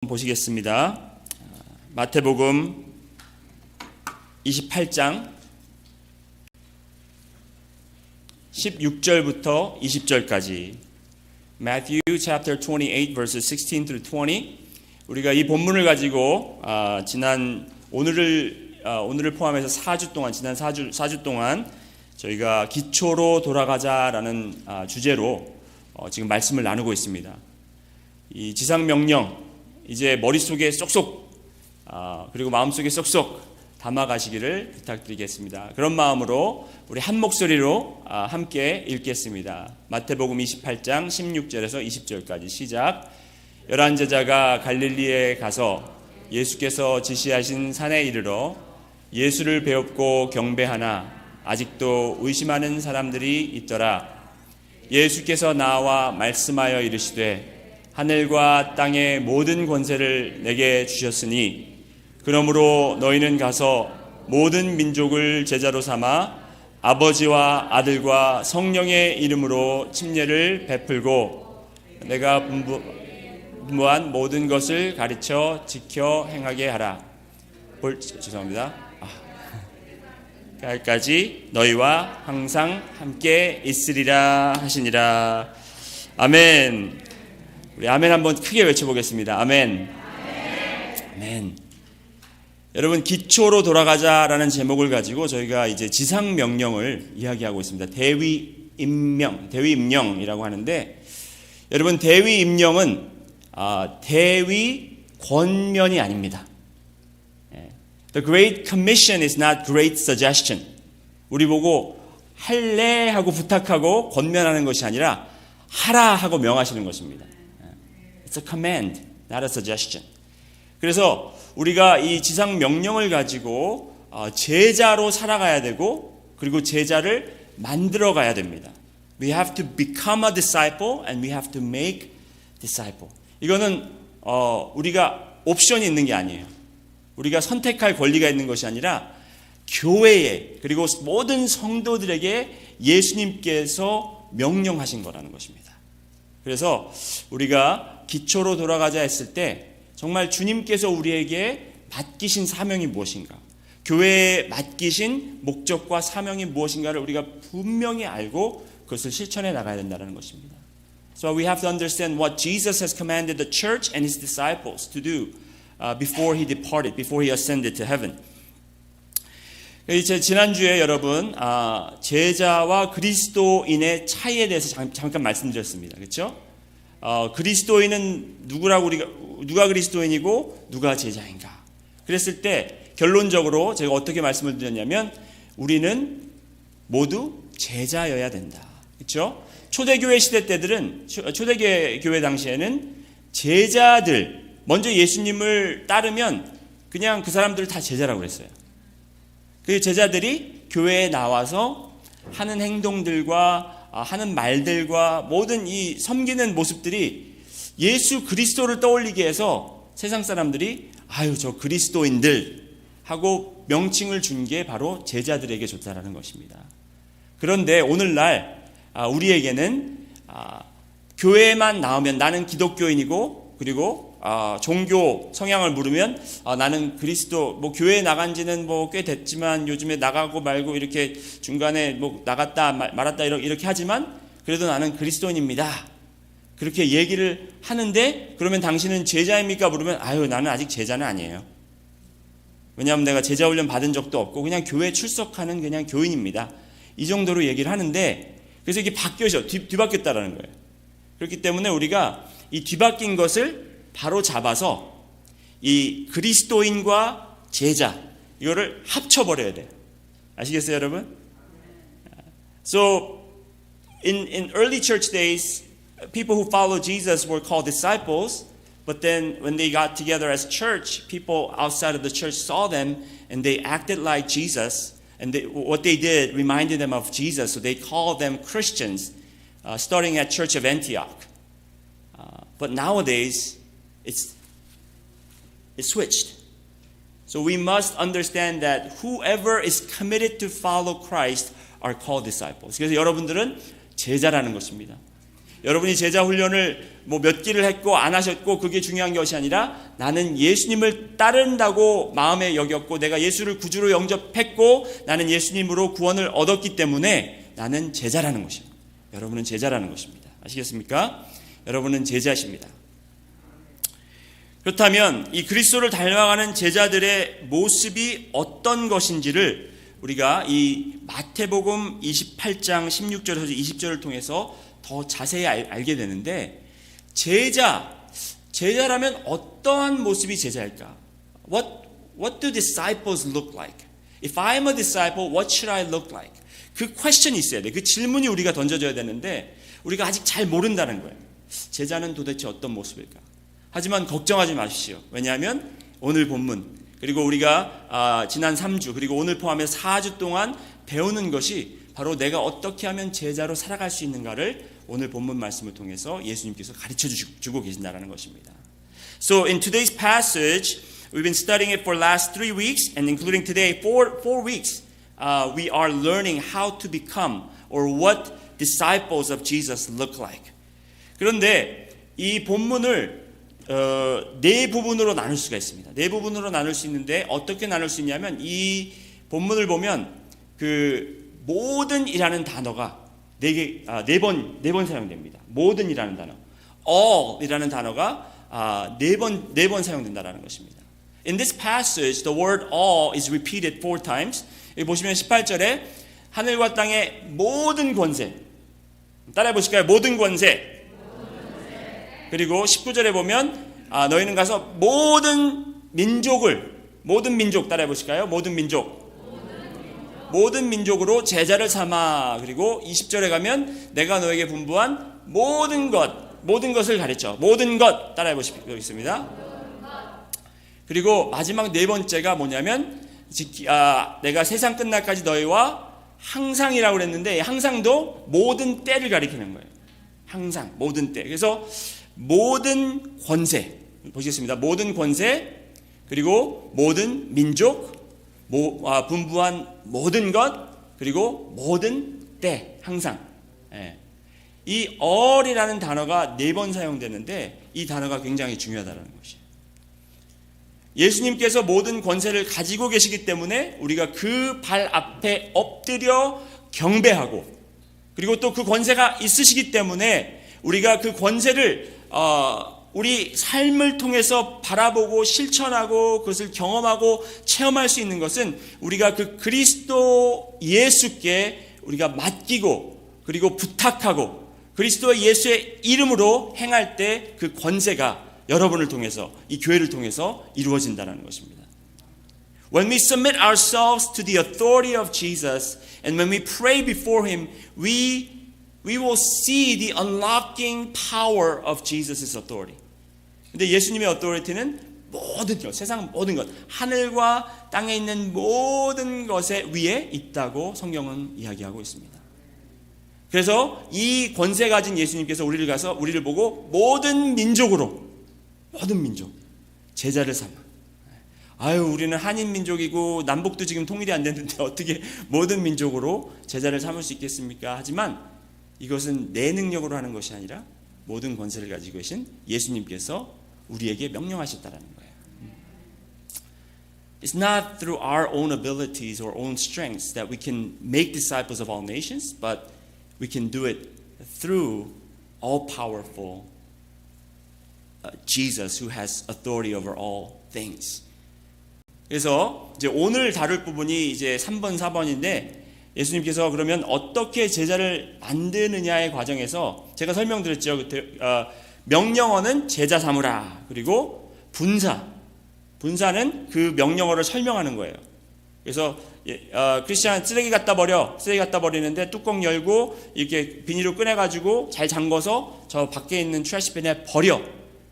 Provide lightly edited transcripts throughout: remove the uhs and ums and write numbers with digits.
보시겠습니다. 마태복음 28장 16절부터 20절까지 Matthew chapter 28 verses 16 through 20. 우리가 이 본문을 가지고 오늘을 포함해서 4주 동안 지난 4주 동안 저희가 기초로 돌아가자라는 주제로 지금 말씀을 나누고 있습니다. 이 지상 명령 이제 머릿속에 쏙쏙 그리고 마음속에 쏙쏙 담아가시기를 부탁드리겠습니다. 그런 마음으로 우리 한 목소리로 함께 읽겠습니다. 마태복음 28장 16절에서 20절까지 시작. 11제자가 갈릴리에 가서 예수께서 지시하신 산에 이르러 예수를 배웁고 경배하나 아직도 의심하는 사람들이 있더라. 예수께서 나와 말씀하여 이르시되 하늘과 땅의 모든 권세를 내게 주셨으니 그러므로 너희는 가서 모든 민족을 제자로 삼아 아버지와 아들과 성령의 이름으로 침례를 베풀고 내가 분부한 모든 것을 가르쳐 지켜 행하게 하라. 죄송합니다. 까지 너희와 항상 함께 있으리라 하시니라. 아멘. 우리 아멘 한번 크게 외쳐보겠습니다. 아멘. 아멘. 여러분, 기초로 돌아가자라는 제목을 가지고 저희가 이제 지상 명령을 이야기하고 있습니다. 대위임령이라고 하는데, 여러분, 대위임령은 대위 권면이 아닙니다. The Great Commission is not great suggestion. 우리 보고 할래 하고 부탁하고 권면하는 것이 아니라 하라 하고 명하시는 것입니다. It's a command, not a suggestion. 그래서 우리가 이 지상 명령을 가지고 제자로 살아가야 되고 그리고 제자를 만들어 가야 됩니다. We have to become a disciple and we have to make disciple. 이거는 우리가 옵션이 있는 게 아니에요. 우리가 선택할 권리가 있는 것이 아니라 교회에 그리고 모든 성도들에게 예수님께서 명령하신 거라는 것입니다. 그래서 우리가 기초로 돌아가자 했을 때 정말 주님께서 우리에게 맡기신 사명이 무엇인가, 교회에 맡기신 목적과 사명이 무엇인가를 우리가 분명히 알고 그것을 실천해 나가야 된다는 것입니다. So we have to understand what Jesus has commanded the church and his disciples to do before he departed, before he ascended to heaven. 지난주에 여러분 제자와 그리스도인의 차이에 대해서 잠깐 말씀드렸습니다. 그렇죠? 그리스도인은 누가 그리스도인이고 누가 제자인가? 그랬을 때 결론적으로 제가 어떻게 말씀을 드렸냐면 우리는 모두 제자여야 된다. 그렇죠? 초대교회 시대 때들은 초대교회 당시에는 제자들 먼저 예수님을 따르면 그냥 그 사람들을 다 제자라고 그랬어요. 그 제자들이 교회에 나와서 하는 행동들과 하는 말들과 모든 이 섬기는 모습들이 예수 그리스도를 떠올리게 해서 세상 사람들이 아유 저 그리스도인들 하고 명칭을 준 게 바로 제자들에게 좋다라는 것입니다. 그런데 오늘날 우리에게는 교회만 나오면 나는 기독교인이고 그리고 종교 성향을 물으면 나는 그리스도 교회에 나간 지는 꽤 됐지만 요즘에 나가고 말고 이렇게 중간에 나갔다 말았다 이렇게 하지만 그래도 나는 그리스도인입니다. 그렇게 얘기를 하는데 그러면 당신은 제자입니까? 물으면 아유 나는 아직 제자는 아니에요. 왜냐하면 내가 제자 훈련 받은 적도 없고 그냥 교회 출석하는 그냥 교인입니다. 이 정도로 얘기를 하는데 그래서 이게 바뀌어져 뒤바뀌었다라는 거예요. 그렇기 때문에 우리가 이 뒤바뀐 것을 바로 잡아서 이 그리스도인과 제자 이거를 합쳐버려야 돼요. 아시겠어요, 여러분? So in early church days, people who followed Jesus were called disciples. But then when they got together as church, people outside of the church saw them and they acted like Jesus. And what they did reminded them of Jesus. So they called them Christians, starting at Church of Antioch. But nowadays, it's switched. So we must understand that whoever is committed to follow Christ are called disciples. 그래서 여러분들은 제자라는 것입니다. 여러분이 제자 훈련을 몇 기를 했고 안 하셨고 그게 중요한 것이 아니라 나는 예수님을 따른다고 마음에 여겼고 내가 예수를 구주로 영접했고 나는 예수님으로 구원을 얻었기 때문에 나는 제자라는 것입니다. 여러분은 제자라는 것입니다. 아시겠습니까? 여러분은 제자십니다. 그렇다면 이 그리스도를 닮아가는 제자들의 모습이 어떤 것인지를 우리가 이 마태복음 28장 16절에서 20절을 통해서 더 자세히 알게 되는데 제자라면 어떠한 모습이 제자일까? What do disciples look like? If I'm a disciple, what should I look like? 그 퀘스천이 있어야 돼. 그 질문이 우리가 던져져야 되는데 우리가 아직 잘 모른다는 거예요. 제자는 도대체 어떤 모습일까? 하지만 걱정하지 마십시오. 왜냐하면 오늘 본문 그리고 우리가 지난 3주 그리고 오늘 포함해서 4주 동안 배우는 것이 바로 내가 어떻게 하면 제자로 살아갈 수 있는가를 오늘 본문 말씀을 통해서 예수님께서 가르쳐 주고 계신다는 것입니다. So in today's passage, we've been studying it for last 3 weeks and including today, 4 weeks, we are learning how to become or what disciples of Jesus look like. 그런데 이 본문을 네 부분으로 나눌 수가 있습니다. 네 부분으로 나눌 수 있는데 어떻게 나눌 수 있냐면 이 본문을 보면 그 모든이라는 단어가 네 번 사용됩니다. 모든이라는 단어, all이라는 단어가 네 번 사용된다라는 것입니다. In this passage, the word all is repeated 4 times. 여기 보시면 18절에 하늘과 땅의 모든 권세, 따라해 보실까요? 모든 권세. 그리고 19절에 보면 너희는 가서 모든 민족 따라해 보실까요? 모든 민족으로 제자를 삼아. 그리고 20절에 가면 내가 너에게 분부한 모든 것을 가르쳐. 모든 것 따라해 보시겠습니다. 그리고 마지막 네 번째가 뭐냐면 내가 세상 끝날까지 너희와 항상이라고 그랬는데 항상도 모든 때를 가리키는 거예요. 항상 모든 때. 그래서 모든 권세 보시겠습니다. 모든 권세 그리고 모든 민족 분부한 모든 것 그리고 모든 때 항상. 이 all이라는 단어가 4번 사용되는데 이 단어가 굉장히 중요하다는 것이에요. 예수님께서 모든 권세를 가지고 계시기 때문에 우리가 그 발 앞에 엎드려 경배하고 그리고 또 그 권세가 있으시기 때문에 우리가 그 권세를 우리 삶을 통해서 바라보고 실천하고 그것을 경험하고 체험할 수 있는 것은 우리가 그 그리스도 예수께 우리가 맡기고 그리고 부탁하고 그리스도 예수의 이름으로 행할 때 그 권세가 여러분을 통해서 이 교회를 통해서 이루어진다는 것입니다. When we submit ourselves to the authority of Jesus and when we pray before Him, we will see the unlocking power of Jesus' authority. 근데 예수님의 authority는 모든 것, 세상 모든 것, 하늘과 땅에 있는 모든 것에 위에 있다고 성경은 이야기하고 있습니다. 그래서 이 권세 가진 예수님께서 우리를 보고 모든 민족 제자를 삼아. 우리는 한인 민족이고 남북도 지금 통일이 안 됐는데 어떻게 모든 민족으로 제자를 삼을 수 있겠습니까? 하지만 이것은 내 능력으로 하는 것이 아니라 모든 권세를 가지고 계신 예수님께서 우리에게 명령하셨다라는 거예요. It's not through our own abilities or own strengths that we can make disciples of all nations, but we can do it through all-powerful Jesus who has authority over all things. 그래서 이제 오늘 다룰 부분이 이제 3번, 4번인데 예수님께서 그러면 어떻게 제자를 만드느냐의 과정에서 제가 설명드렸죠. 명령어는 제자 삼으라. 그리고 분사는 그 명령어를 설명하는 거예요. 그래서 크리스찬 쓰레기 갖다 버리는데 뚜껑 열고 이렇게 비닐로 꺼내가지고 잘 잠궈서 저 밖에 있는 트래시빈에 버려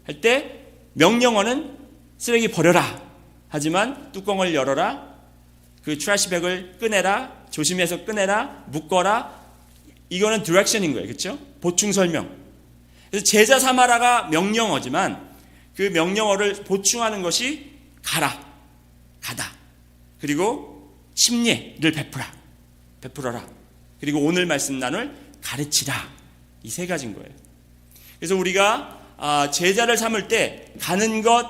할 때 명령어는 쓰레기 버려라. 하지만 뚜껑을 열어라. 그 트래시백을 꺼내라. 조심해서 꺼내라. 묶어라. 이거는 디렉션인 거예요. 그렇죠? 보충 설명. 그래서 제자 삼아라가 명령어지만 그 명령어를 보충하는 것이 가다. 그리고 심례를 베풀어라. 그리고 오늘 말씀 나눌 가르치라. 이 세 가지인 거예요. 그래서 우리가 제자를 삼을 때 가는 것,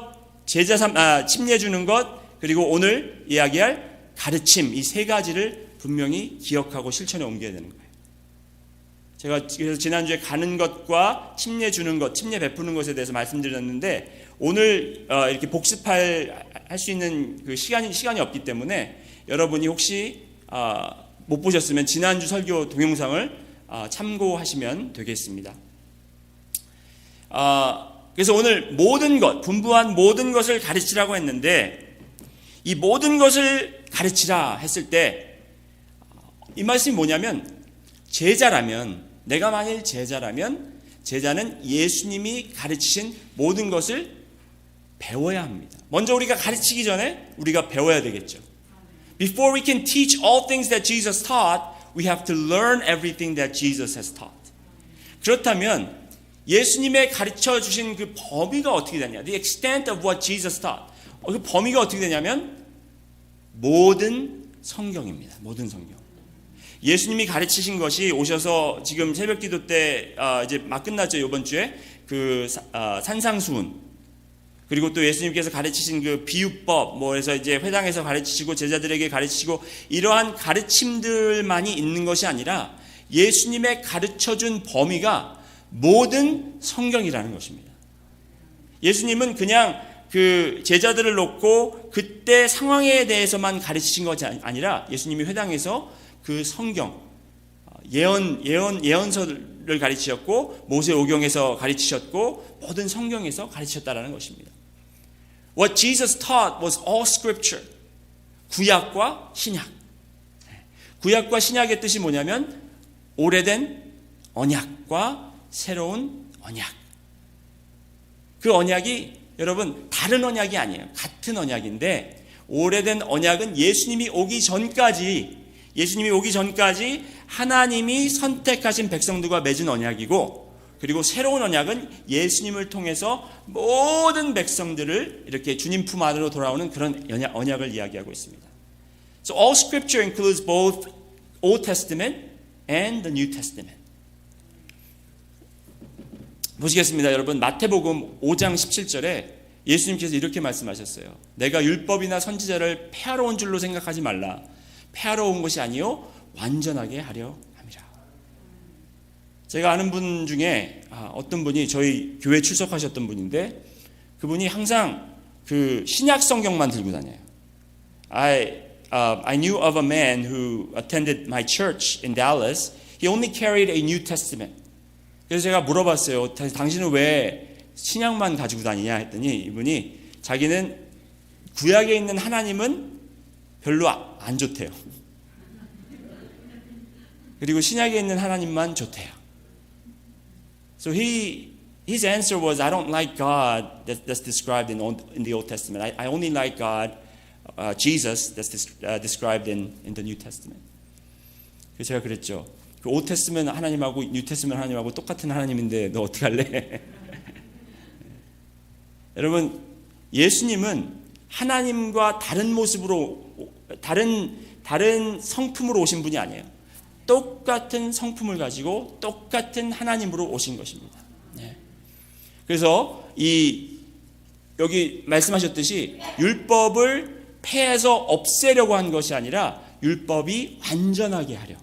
침례 주는 것, 그리고 오늘 이야기할 가르침, 이 세 가지를 분명히 기억하고 실천에 옮겨야 되는 거예요. 제가 그래서 지난주에 가는 것과 침례 주는 것, 침례 베푸는 것에 대해서 말씀드렸는데 오늘 이렇게 복습할 수 있는 그 시간이 없기 때문에 여러분이 혹시 못 보셨으면 지난주 설교 동영상을 참고하시면 되겠습니다. 그래서 오늘 모든 것, 분부한 모든 것을 가르치라고 했는데 이 모든 것을 가르치라 했을 때 이 말씀이 뭐냐면 제자라면, 내가 만일 제자라면 제자는 예수님이 가르치신 모든 것을 배워야 합니다. 먼저 우리가 가르치기 전에 우리가 배워야 되겠죠. Before we can teach all things that Jesus taught, we have to learn everything that Jesus has taught. 그렇다면 예수님의 가르쳐 주신 그 범위가 어떻게 되냐? The extent of what Jesus taught. 그 범위가 어떻게 되냐면 모든 성경입니다. 모든 성경. 예수님이 가르치신 것이 오셔서 지금 새벽기도 때 이제 막 끝났죠. 이번 주에 그 산상수훈, 그리고 또 예수님께서 가르치신 그 비유법, 그래서 이제 회당에서 가르치시고 제자들에게 가르치시고 이러한 가르침들만이 있는 것이 아니라 예수님의 가르쳐준 범위가 모든 성경이라는 것입니다. 예수님은 그냥 그 제자들을 놓고 그때 상황에 대해서만 가르치신 것이 아니라 예수님이 회당에서 그 성경, 예언서를 가르치셨고 모세오경에서 가르치셨고 모든 성경에서 가르치셨다라는 것입니다. What Jesus taught was all scripture. 구약과 신약. 구약과 신약의 뜻이 뭐냐면 오래된 언약과 새로운 언약. 그 언약이 여러분 다른 언약이 아니에요. 같은 언약인데 오래된 언약은 예수님이 오기 전까지 하나님이 선택하신 백성들과 맺은 언약이고, 그리고 새로운 언약은 예수님을 통해서 모든 백성들을 이렇게 주님 품 안으로 돌아오는 그런 언약을 이야기하고 있습니다. So all scripture includes both Old Testament and the New Testament. 보시겠습니다. 여러분, 마태복음 5장 17절에 예수님께서 이렇게 말씀하셨어요. 내가 율법이나 선지자를 폐하러 온 줄로 생각하지 말라. 폐하러 온 것이 아니요 완전하게 하려 함이라. 제가 아는 분 중에 어떤 분이 저희 교회 출석하셨던 분인데 그분이 항상 그 신약 성경만 들고 다녀요. I knew of a man who attended my church in Dallas. He only carried a New Testament. 그래서 제가 물어봤어요. 당신은 왜 신약만 가지고 다니냐 했더니 이분이 자기는 구약에 있는 하나님은 별로 안 좋대요. 그리고 신약에 있는 하나님만 좋대요. So his answer was, I don't like God that's described in the Old Testament. I only like God, Jesus that's described in the New Testament. 그래서 제가 그랬죠. 그 Old Testament 하나님하고 New Testament 하나님하고 똑같은 하나님인데 너 어떻게 할래? 여러분, 예수님은 하나님과 다른 모습으로 다른 성품으로 오신 분이 아니에요. 똑같은 성품을 가지고 똑같은 하나님으로 오신 것입니다. 네. 그래서 여기 말씀하셨듯이 율법을 폐해서 없애려고 한 것이 아니라 율법이 완전하게 하려.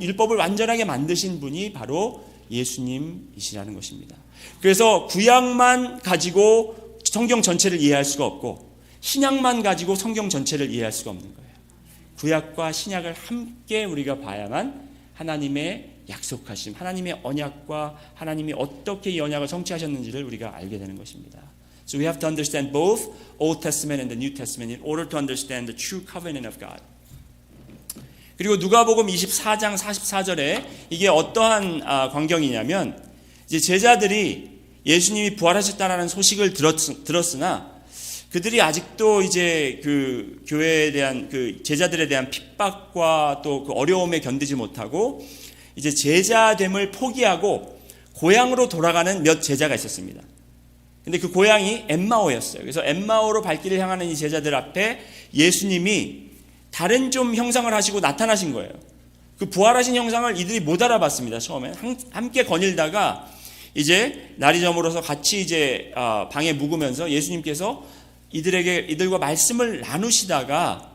율법을 완전하게 만드신 분이 바로 예수님이시라는 것입니다. 그래서 구약만 가지고 성경 전체를 이해할 수가 없고 신약만 가지고 성경 전체를 이해할 수가 없는 거예요. 구약과 신약을 함께 우리가 봐야만 하나님의 약속하심, 하나님의 언약과 하나님이 어떻게 이 언약을 성취하셨는지를 우리가 알게 되는 것입니다. So we have to understand both Old Testament and the New Testament in order to understand the true covenant of God. 그리고 누가복음 24장 44절에 이게 어떠한 광경이냐면 이제 제자들이 예수님이 부활하셨다라는 소식을 들었으나 그들이 아직도 이제 그 교회에 대한 그 제자들에 대한 핍박과 또 그 어려움에 견디지 못하고 이제 제자됨을 포기하고 고향으로 돌아가는 몇 제자가 있었습니다. 근데 그 고향이 엠마오였어요. 그래서 엠마오로 발길을 향하는 이 제자들 앞에 예수님이 다른 좀 형상을 하시고 나타나신 거예요. 그 부활하신 형상을 이들이 못 알아봤습니다. 처음에 함께 거닐다가 이제 날이 저물어서 같이 이제 방에 묵으면서 예수님께서 이들과 말씀을 나누시다가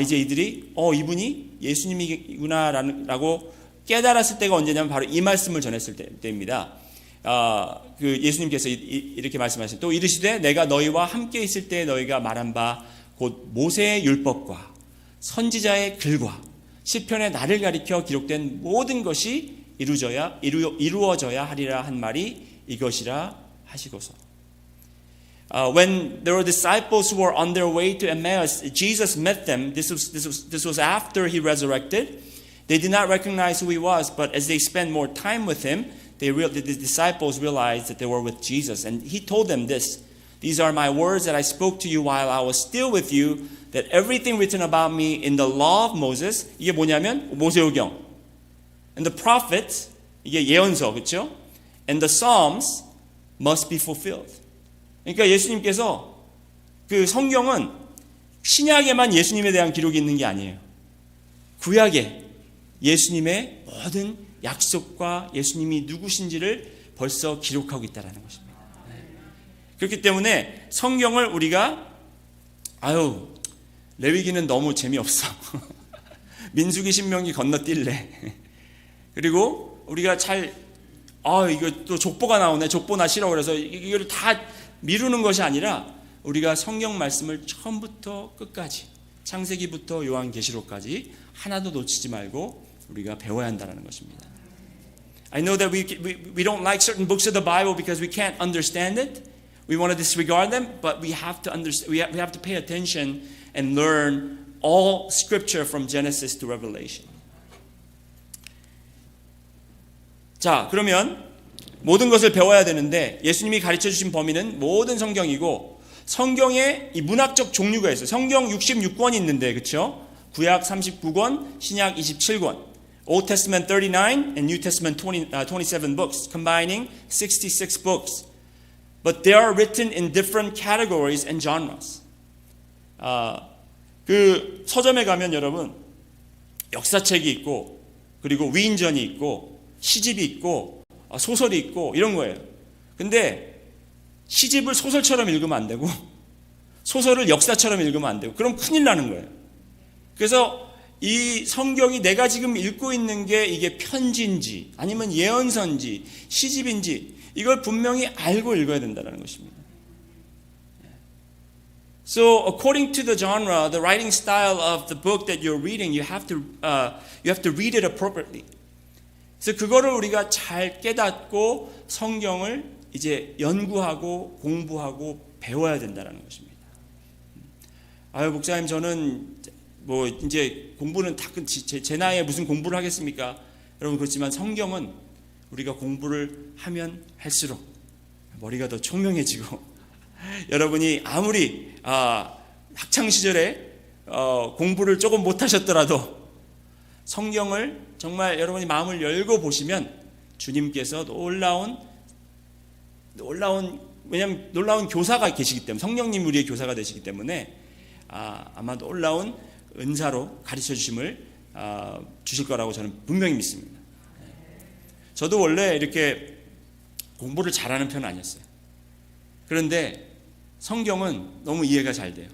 이제 이들이 이분이 예수님이구나라고 깨달았을 때가 언제냐면 바로 이 말씀을 전했을 때입니다. 그 예수님께서 이렇게 말씀하신 또 이르시되 내가 너희와 함께 있을 때 너희가 말한 바 곧 모세의 율법과 선지자의 글과 시편의 나를 가리켜 기록된 모든 것이 이루어져야 하리라 한 말이 이것이라 하시고서. When there were disciples who were on their way to Emmaus, Jesus met them. This was after he resurrected. They did not recognize who he was, but as they spent more time with him, the disciples realized that they were with Jesus. And he told them this, these are my words that I spoke to you while I was still with you, that everything written about me in the law of Moses, 이게 뭐냐면 모세오경, and the prophets, 이게 예언서, 그렇죠? And the Psalms must be fulfilled. 그러니까 예수님께서 그 성경은 신약에만 예수님에 대한 기록이 있는 게 아니에요. 구약에 예수님의 모든 약속과 예수님이 누구신지를 벌써 기록하고 있다는 것입니다. 그렇기 때문에 성경을 우리가 레위기는 너무 재미없어. 민수기 신명기 건너뛸래. 그리고 우리가 이거 또 족보가 나오네. 족보 나 싫어. 그래서 이걸 다 미루는 것이 아니라 우리가 성경 말씀을 처음부터 끝까지 창세기부터 요한계시록까지 하나도 놓치지 말고 우리가 배워야 한다는 것입니다. I know that we don't like certain books of the Bible because we can't understand it. We want to disregard them, but we have to understand. We have to pay attention and learn all Scripture from Genesis to Revelation. 자, 그러면 모든 것을 배워야 되는데 예수님이 가르쳐 주신 범위는 모든 성경이고 성경에 이 문학적 종류가 있어요. 성경 66권이 있는데 그렇죠? 구약 39권, 신약 27권, Old Testament 39 and New Testament 27 books, combining 66 books. But they are written in different categories and genres. 그 서점에 가면 여러분 역사책이 있고 그리고 위인전이 있고 시집이 있고 소설이 있고 이런 거예요. 근데 시집을 소설처럼 읽으면 안 되고 소설을 역사처럼 읽으면 안 되고 그럼 큰일 나는 거예요. 그래서 이 성경이 내가 지금 읽고 있는 게 이게 편지인지 아니면 예언서인지 시집인지 이걸 분명히 알고 읽어야 된다는 것입니다. So according to the genre, the writing style of the book that you're reading, you have to read it appropriately. 그래서 그거를 우리가 잘 깨닫고 성경을 이제 연구하고 공부하고 배워야 된다는 것입니다. 목사님 저는 뭐 이제 공부는 다 제 나이에 무슨 공부를 하겠습니까? 여러분 그렇지만 성경은 우리가 공부를 하면 할수록 머리가 더 총명해지고 여러분이 아무리 학창 시절에 공부를 조금 못하셨더라도 성경을 정말 여러분이 마음을 열고 보시면 주님께서 왜냐하면 놀라운 교사가 계시기 때문에 성령님 우리의 교사가 되시기 때문에 아마 놀라운 은사로 가르쳐 주심을 주실 거라고 저는 분명히 믿습니다. 저도 원래 이렇게 공부를 잘하는 편은 아니었어요. 그런데 성경은 너무 이해가 잘 돼요.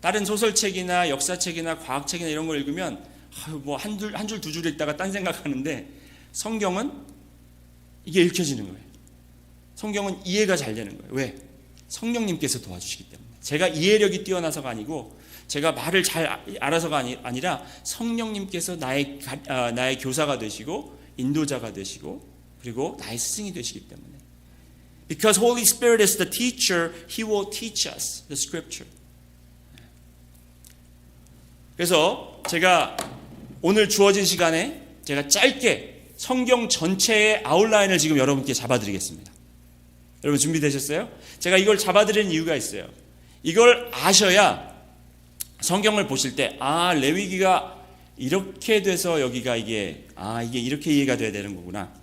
다른 소설책이나 역사책이나 과학책이나 이런 걸 읽으면 뭐 한 줄 두 줄 읽다가 딴 생각하는데 성경은 이게 읽혀지는 거예요. 성경은 이해가 잘 되는 거예요. 왜? 성령님께서 도와주시기 때문에. 제가 이해력이 뛰어나서가 아니고 제가 말을 잘 알아서가 아니라 성령님께서 나의 교사가 되시고 인도자가 되시고 그리고 나의 스승이 되시기 때문에. Because Holy Spirit is the teacher, He will teach us the Scripture. 그래서 제가 오늘 주어진 시간에 제가 짧게 성경 전체의 아웃라인을 지금 여러분께 잡아드리겠습니다. 여러분 준비되셨어요? 제가 이걸 잡아드리는 이유가 있어요. 이걸 아셔야 성경을 보실 때 레위기가 이렇게 돼서 여기가 이게 이렇게 이해가 돼야 되는 거구나.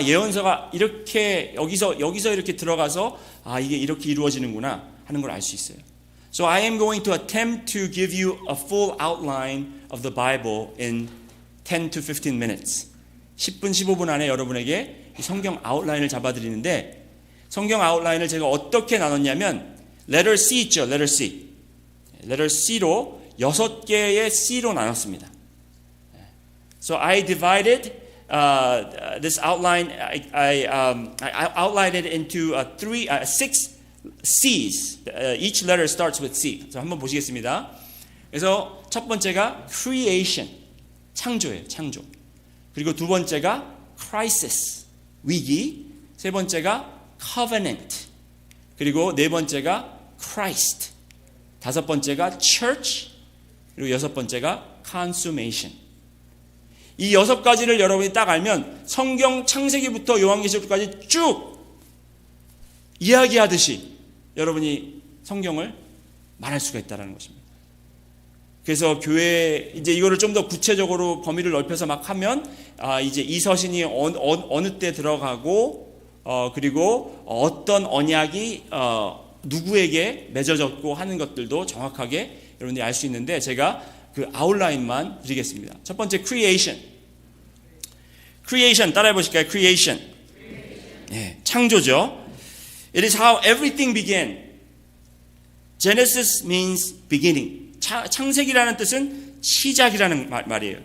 예언서가 이렇게 여기서 이렇게 들어가서 이게 이렇게 이루어지는구나 하는 걸 알 수 있어요. So I am going to attempt to give you a full outline of the Bible in 10 to 15 minutes. 10분, 15분 안에 여러분에게 성경 아웃라인을 잡아드리는데, 성경 아웃라인을 제가 어떻게 나눴냐면 letter C 있죠. letter C. letter C로 6개의 C로 나눴습니다. So I divided this outline. I outlined it into six C's. Each letter starts with C. 그래서 한번 보시겠습니다. 그래서 첫 번째가 creation, 창조예요. 창조. 그리고 두 번째가 crisis, 위기. 세 번째가 covenant. 그리고 네 번째가 Christ. 다섯 번째가 church. 그리고 여섯 번째가 consummation. 이 6가지를 여러분이 딱 알면 성경 창세기부터 요한계시록까지 쭉 이야기하듯이 여러분이 성경을 말할 수가 있다는 것입니다. 그래서 교회 이제 이거를 좀 더 구체적으로 범위를 넓혀서 막 하면 이제 이 서신이 어느 때 들어가고 그리고 어떤 언약이 누구에게 맺어졌고 하는 것들도 정확하게 여러분들이 알 수 있는데, 제가 그 아웃라인만 드리겠습니다. 첫 번째 creation. creation 따라해 보실까요? creation. 네, 창조죠. It is how everything began. Genesis means beginning. 창세기라는 뜻은 시작이라는 말이에요.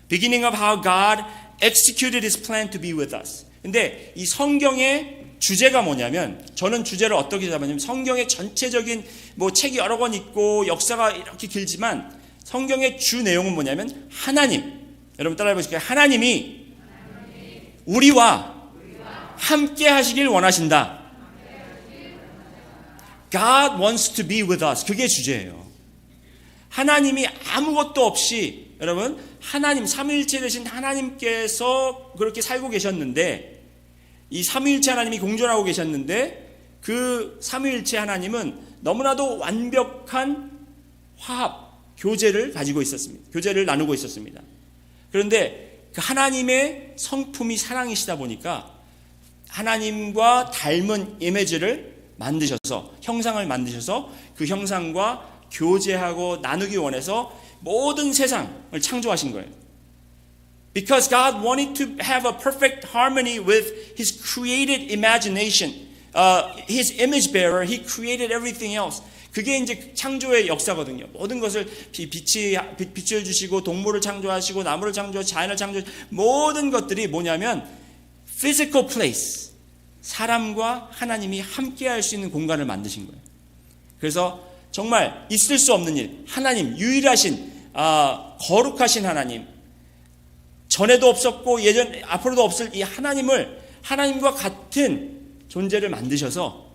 Beginning of how God executed His plan to be with us. 근데 이 성경의 주제가 뭐냐면, 저는 주제를 어떻게 잡았냐면, 성경의 전체적인 뭐 책이 여러 권 있고 역사가 이렇게 길지만 성경의 주 내용은 뭐냐면 하나님. 여러분 따라해 보실까요? 하나님이 우리와 함께 하시길 원하신다. God wants to be with us. 그게 주제예요. 하나님이 아무것도 없이, 여러분, 하나님, 삼위일체 되신 하나님께서 그렇게 살고 계셨는데, 이 삼위일체 하나님이 공존하고 계셨는데, 그 삼위일체 하나님은 너무나도 완벽한 화합, 교제를 가지고 있었습니다. 교제를 나누고 있었습니다. 그런데 그 하나님의 성품이 사랑이시다 보니까 하나님과 닮은 이미지를 만드셔서, 형상을 만드셔서 그 형상과 교제하고 나누기 원해서 모든 세상을 창조하신 거예요. Because God wanted to have a perfect harmony with His created imagination, His image bearer, He created everything else. 그게 이제 창조의 역사거든요. 모든 것을 빛을 주시고, 동물을 창조하시고, 나무를 창조하시고, 자연을 창조하시고, 모든 것들이 뭐냐면 physical place, 사람과 하나님이 함께 할 수 있는 공간을 만드신 거예요. 그래서 정말 있을 수 없는 일, 하나님, 유일하신 거룩하신 하나님, 전에도 없었고 앞으로도 없을 이 하나님을, 하나님과 같은 존재를 만드셔서,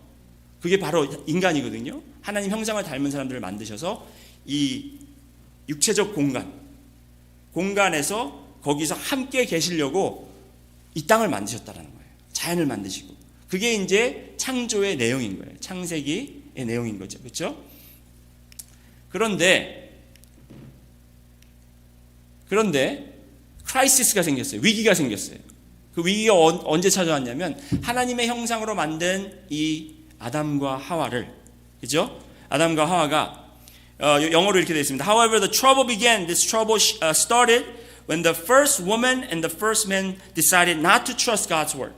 그게 바로 인간이거든요. 하나님 형상을 닮은 사람들을 만드셔서 이 육체적 공간에서 거기서 함께 계시려고 이 땅을 만드셨다는 거예요. 자연을 만드시고. 그게 이제 창조의 내용인 거예요. 창세기의 내용인 거죠. 그렇죠? 그런데 크라이시스가 생겼어요. 위기가 생겼어요. 그 위기가 언제 찾아왔냐면, 하나님의 형상으로 만든 이 아담과 하와를, 그죠? 아담과 하와가 영어로 이렇게 되어 있습니다. However, the trouble began. This trouble started when the first woman and the first man decided not to trust God's word.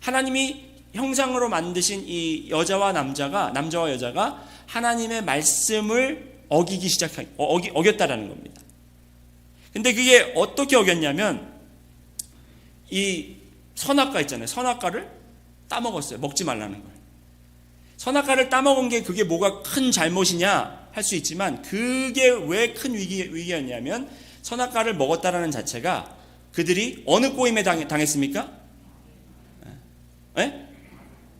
하나님이 형상으로 만드신 이 남자와 여자가 하나님의 말씀을 어겼다라는 겁니다. 근데 그게 어떻게 어겼냐면, 이 선악과 있잖아요. 선악과를 따먹었어요. 먹지 말라는 걸. 선악과를 따먹은 게 그게 뭐가 큰 잘못이냐 할 수 있지만, 그게 왜 큰 위기였냐면, 선악과를 먹었다라는 자체가 그들이 어느 꼬임에 당했습니까? 네?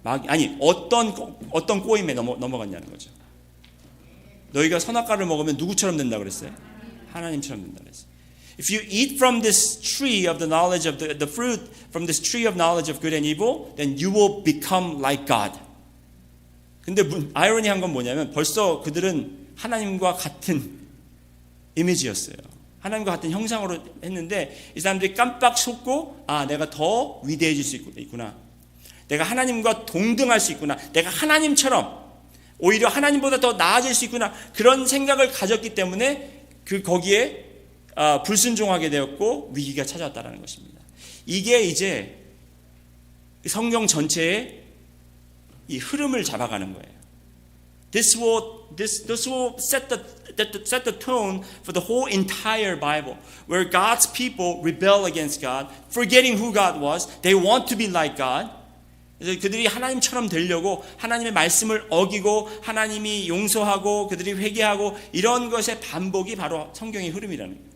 아니, 어떤 꼬임에 넘어갔냐는 거죠. 너희가 선악과를 먹으면 누구처럼 된다 그랬어요? 하나님처럼 된다 그랬어요. If you eat from this tree of the knowledge of the fruit from this tree of knowledge of good and evil, then you will become like God. 근데 아이러니한 건 뭐냐면, 벌써 그들은 하나님과 같은 이미지였어요. 하나님과 같은 형상으로 했는데, 이 사람들이 깜빡 속고, 내가 더 위대해질 수 있구나. 내가 하나님과 동등할 수 있구나. 내가 하나님처럼 오히려 하나님보다 더 나아질 수 있구나. 그런 생각을 가졌기 때문에 거기에 불순종하게 되었고 위기가 찾아왔다는 것입니다. 이게 이제 성경 전체의 이 흐름을 잡아가는 거예요. This will set the tone for the whole entire Bible, where God's people rebel against God, forgetting who God was. They want to be like God. 그래서 그들이 하나님처럼 되려고 하나님의 말씀을 어기고 하나님이 용서하고 그들이 회개하고 이런 것의 반복이 바로 성경의 흐름이라는 거예요.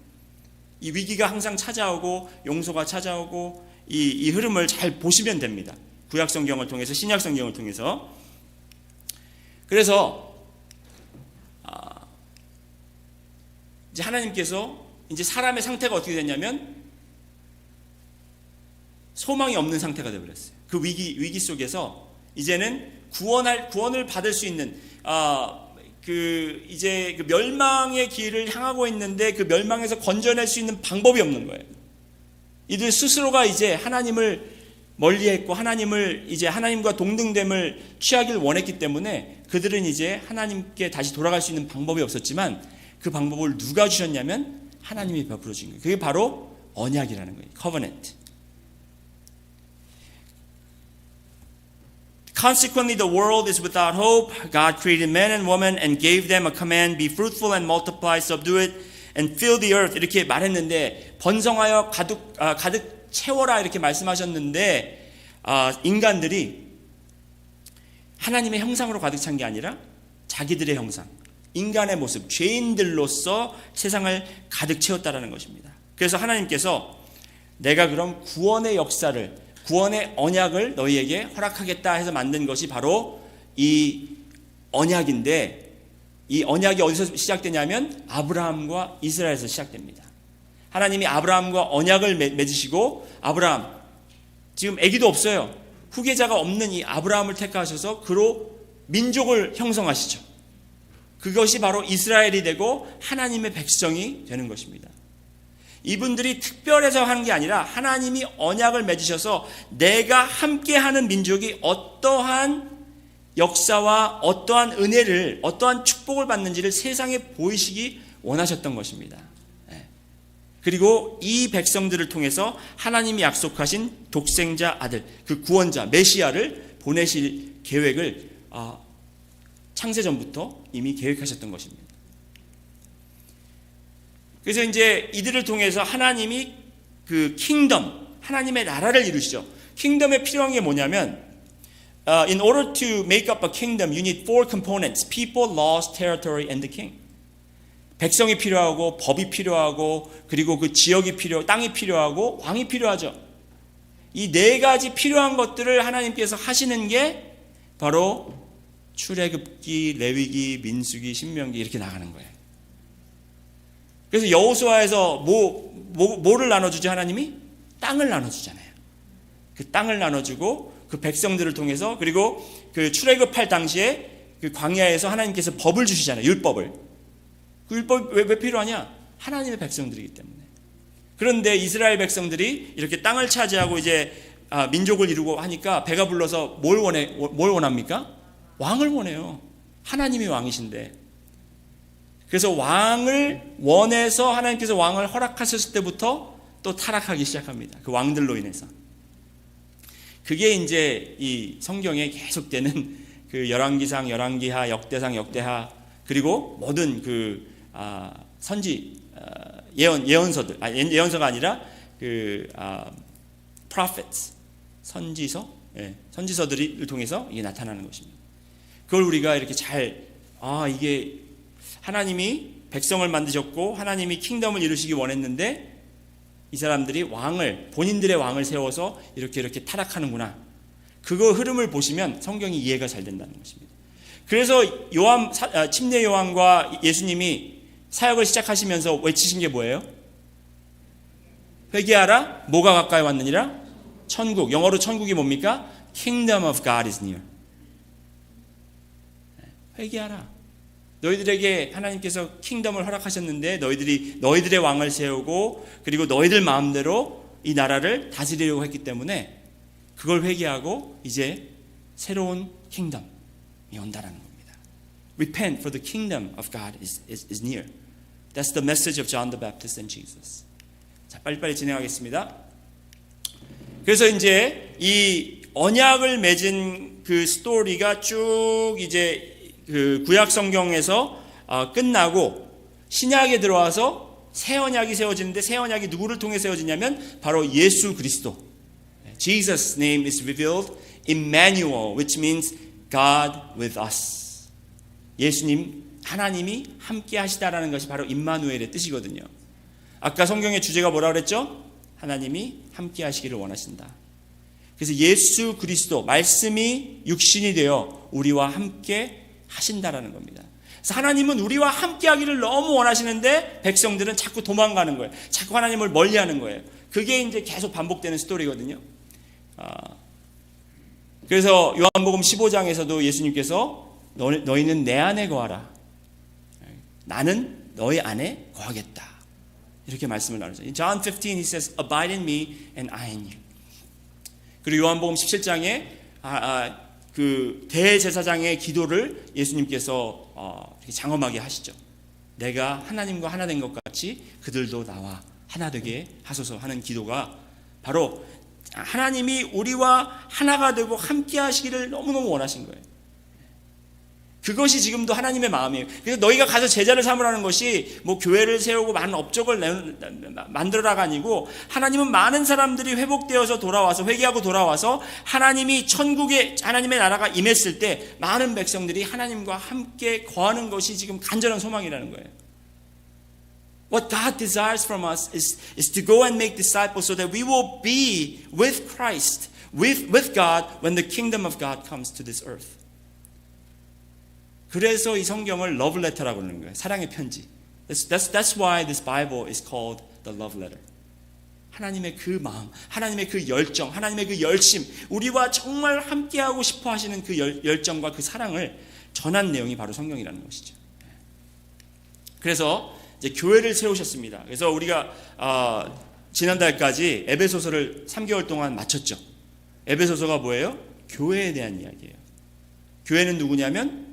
이 위기가 항상 찾아오고 용서가 찾아오고 이 흐름을 잘 보시면 됩니다. 구약 성경을 통해서 신약 성경을 통해서. 그래서 이제 하나님께서 이제 사람의 상태가 어떻게 됐냐면 소망이 없는 상태가 되어버렸어요. 그 위기 속에서 이제는 구원을 받을 수 있는 이제 그 멸망의 길을 향하고 있는데 그 멸망에서 건져낼 수 있는 방법이 없는 거예요. 이들 스스로가 이제 하나님을 멀리했고 하나님과 동등됨을 취하길 원했기 때문에 그들은 이제 하나님께 다시 돌아갈 수 있는 방법이 없었지만 그 방법을 누가 주셨냐면 하나님이 베풀어 주신 거예요. 그게 바로 언약이라는 거예요. covenant. Consequently, the world is without hope. God created man and woman and gave them a command: be fruitful and multiply, subdue it and fill the earth. 이렇게 말했는데 번성하여 가득 채워라 이렇게 말씀하셨는데 인간들이 하나님의 형상으로 가득 찬 게 아니라 자기들의 형상, 인간의 모습, 죄인들로서 세상을 가득 채웠다라는 것입니다. 그래서 하나님께서 내가 그럼 구원의 역사를, 구원의 언약을 너희에게 허락하겠다 해서 만든 것이 바로 이 언약인데, 이 언약이 어디서 시작되냐면 아브라함과 이스라엘에서 시작됩니다. 하나님이 아브라함과 언약을 맺으시고, 아브라함 지금 아기도 없어요. 후계자가 없는 이 아브라함을 택하셔서 그로 민족을 형성하시죠. 그것이 바로 이스라엘이 되고 하나님의 백성이 되는 것입니다. 이분들이 특별해서 하는 게 아니라 하나님이 언약을 맺으셔서 내가 함께하는 민족이 어떠한 역사와 어떠한 은혜를, 어떠한 축복을 받는지를 세상에 보이시기 원하셨던 것입니다. 그리고 이 백성들을 통해서 하나님이 약속하신 독생자 아들, 그 구원자 메시아를 보내실 계획을 창세전부터 이미 계획하셨던 것입니다. 그래서 이제 이들을 통해서 하나님이 그 킹덤, 하나님의 나라를 이루시죠. 킹덤에 필요한 게 뭐냐면 in order to make up a kingdom, you need four components: people, laws, territory, and the king. 백성이 필요하고 법이 필요하고 그리고 그 지역이 땅이 필요하고 왕이 필요하죠. 이 네 가지 필요한 것들을 하나님께서 하시는 게 바로 출애굽기, 레위기, 민수기, 신명기 이렇게 나가는 거예요. 그래서 여호수아에서 뭐를 나눠주지 하나님이? 땅을 나눠주잖아요. 그 땅을 나눠주고 그 백성들을 통해서, 그리고 그 출애굽할 당시에 그 광야에서 하나님께서 법을 주시잖아요. 율법을. 그 율법이 왜 필요하냐? 하나님의 백성들이기 때문에. 그런데 이스라엘 백성들이 이렇게 땅을 차지하고 이제 민족을 이루고 하니까 배가 불러서 뭘 원합니까? 왕을 원해요. 하나님이 왕이신데. 그래서 왕을 원해서 하나님께서 왕을 허락하셨을 때부터 또 타락하기 시작합니다. 그 왕들로 인해서. 그게 이제 이 성경에 계속되는 그 열왕기상, 열왕기하, 역대상, 역대하, 그리고 모든 그 선지 예언서들, 예언서가 아니라 그 prophets, 선지서, 선지서들을 통해서 이게 나타나는 것입니다. 그걸 우리가 이렇게 잘 이게 하나님이 백성을 만드셨고 하나님이 킹덤을 이루시기 원했는데 이 사람들이 본인들의 왕을 세워서 이렇게 타락하는구나. 그거 흐름을 보시면 성경이 이해가 잘 된다는 것입니다. 그래서 침례 요한과 예수님이 사역을 시작하시면서 외치신 게 뭐예요? 회개하라. 뭐가 가까이 왔느니라? 천국. 영어로 천국이 뭡니까? Kingdom of God is near. 회개하라. 너희들에게 하나님께서 킹덤을 허락하셨는데 너희들의 왕을 세우고 그리고 너희들 마음대로 이 나라를 다스리려고 했기 때문에 그걸 회개하고 이제 새로운 킹덤이 온다라는 겁니다. Repent, for the kingdom of God is near. That's the message of John the Baptist and Jesus. 자, 빨리빨리 진행하겠습니다. 그래서 이제 이 언약을 맺은 그 스토리가 쭉 이제 그 구약 성경에서 끝나고 신약에 들어와서 새 언약이 세워지는데 새 언약이 누구를 통해 세워지냐면 바로 예수 그리스도. Jesus' name is revealed, Emmanuel, which means God with us. 예수님, 하나님이 함께 하시다라는 것이 바로 임마누엘의 뜻이거든요. 아까 성경의 주제가 뭐라 그랬죠? 하나님이 함께 하시기를 원하신다. 그래서 예수 그리스도, 말씀이 육신이 되어 우리와 함께 하신다라는 겁니다. 그래서 하나님은 우리와 함께 하기를 너무 원하시는데 백성들은 자꾸 도망가는 거예요. 자꾸 하나님을 멀리하는 거예요. 그게 이제 계속 반복되는 스토리거든요. 그래서 요한복음 15장에서도 예수님께서 너희는 내 안에 거하라. 나는 너희 안에 거하겠다. 이렇게 말씀을 나누죠. In John 15 he says, Abide in me and I in you. 그리고 요한복음 17장에 그 대제사장의 기도를 예수님께서 이렇게 장엄하게 하시죠. 내가 하나님과 하나 된 것 같이 그들도 나와 하나 되게 하소서 하는 기도가 바로 하나님이 우리와 하나가 되고 함께 하시기를 너무너무 원하신 거예요. 그것이 지금도 하나님의 마음이에요. 그래서 너희가 가서 제자를 삼으라는 것이 뭐 교회를 세우고 많은 업적을 만들어라가 아니고 하나님은 많은 사람들이 회복되어서 돌아와서 회개하고 돌아와서 하나님이 천국에 하나님의 나라가 임했을 때 많은 백성들이 하나님과 함께 거하는 것이 지금 간절한 소망이라는 거예요. What God desires from us is to go and make disciples so that we will be with Christ, with God when the kingdom of God comes to this earth. 그래서 이 성경을 love letter라고 그러는 거예요. 사랑의 편지. That's why this Bible is called the love letter. 하나님의 그 마음, 하나님의 그 열정, 하나님의 그 열심, 우리와 정말 함께하고 싶어 하시는 그 열정과 그 사랑을 전한 내용이 바로 성경이라는 것이죠. 그래서 이제 교회를 세우셨습니다. 그래서 우리가 지난달까지 에베소서를 3개월 동안 마쳤죠. 에베소서가 뭐예요? 교회에 대한 이야기예요. 교회는 누구냐면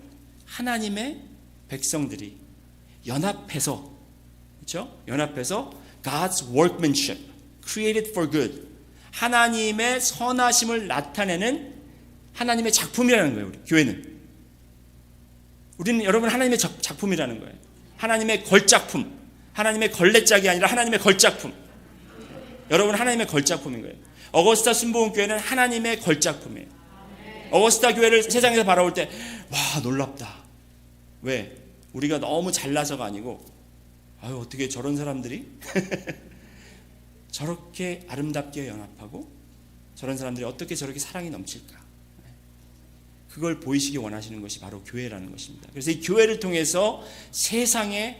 하나님의 백성들이 연합해서, 그렇죠? 연합해서 God's workmanship, created for good, 하나님의 선하심을 나타내는 하나님의 작품이라는 거예요. 우리 교회는. 우리는 여러분 하나님의 작품이라는 거예요. 하나님의 걸작품, 하나님의 걸레짝이 아니라 하나님의 걸작품. 여러분 하나님의 걸작품인 거예요. 어거스타 순복음교회는 하나님의 걸작품이에요. 어거스타 교회를 세상에서 바라볼 때 와 놀랍다. 왜? 우리가 너무 잘나서가 아니고 아유 어떻게 저런 사람들이 저렇게 아름답게 연합하고 저런 사람들이 어떻게 저렇게 사랑이 넘칠까. 그걸 보이시기 원하시는 것이 바로 교회라는 것입니다. 그래서 이 교회를 통해서 세상에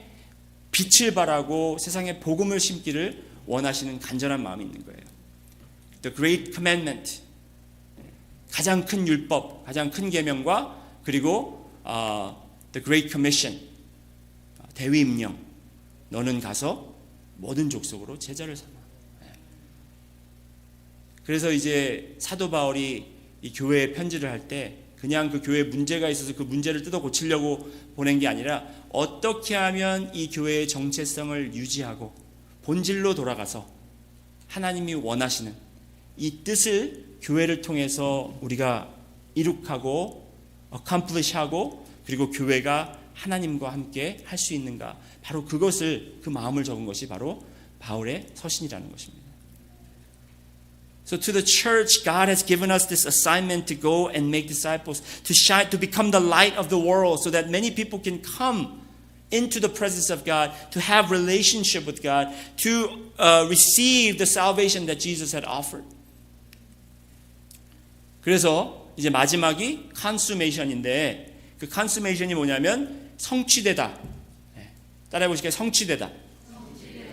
빛을 발하고 세상에 복음을 심기를 원하시는 간절한 마음이 있는 거예요. The Great Commandment, 가장 큰 율법, 가장 큰 계명과 그리고 The Great Commission, 대위임령, 너는 가서 모든 족속으로 제자를 삼아. 그래서 이제 사도 바울이 이 교회에 편지를 할 때 그냥 그 교회에 문제가 있어서 그 문제를 뜯어 고치려고 보낸 게 아니라 어떻게 하면 이 교회의 정체성을 유지하고 본질로 돌아가서 하나님이 원하시는 이 뜻을 교회를 통해서 우리가 이룩하고 accomplish하고 그리고 교회가 하나님과 함께 할 수 있는가, 바로 그것을, 그 마음을 적은 것이 바로 바울의 서신이라는 것입니다. So to the church, God has given us this assignment to go and make disciples, to shine, to become the light of the world, so that many people can come into the presence of God, to have relationship with God, to receive the salvation that Jesus had offered. 그래서 이제 마지막이 consummation인데, 그 consummation이 뭐냐면 성취되다. 따라해 보실게요. 성취되다.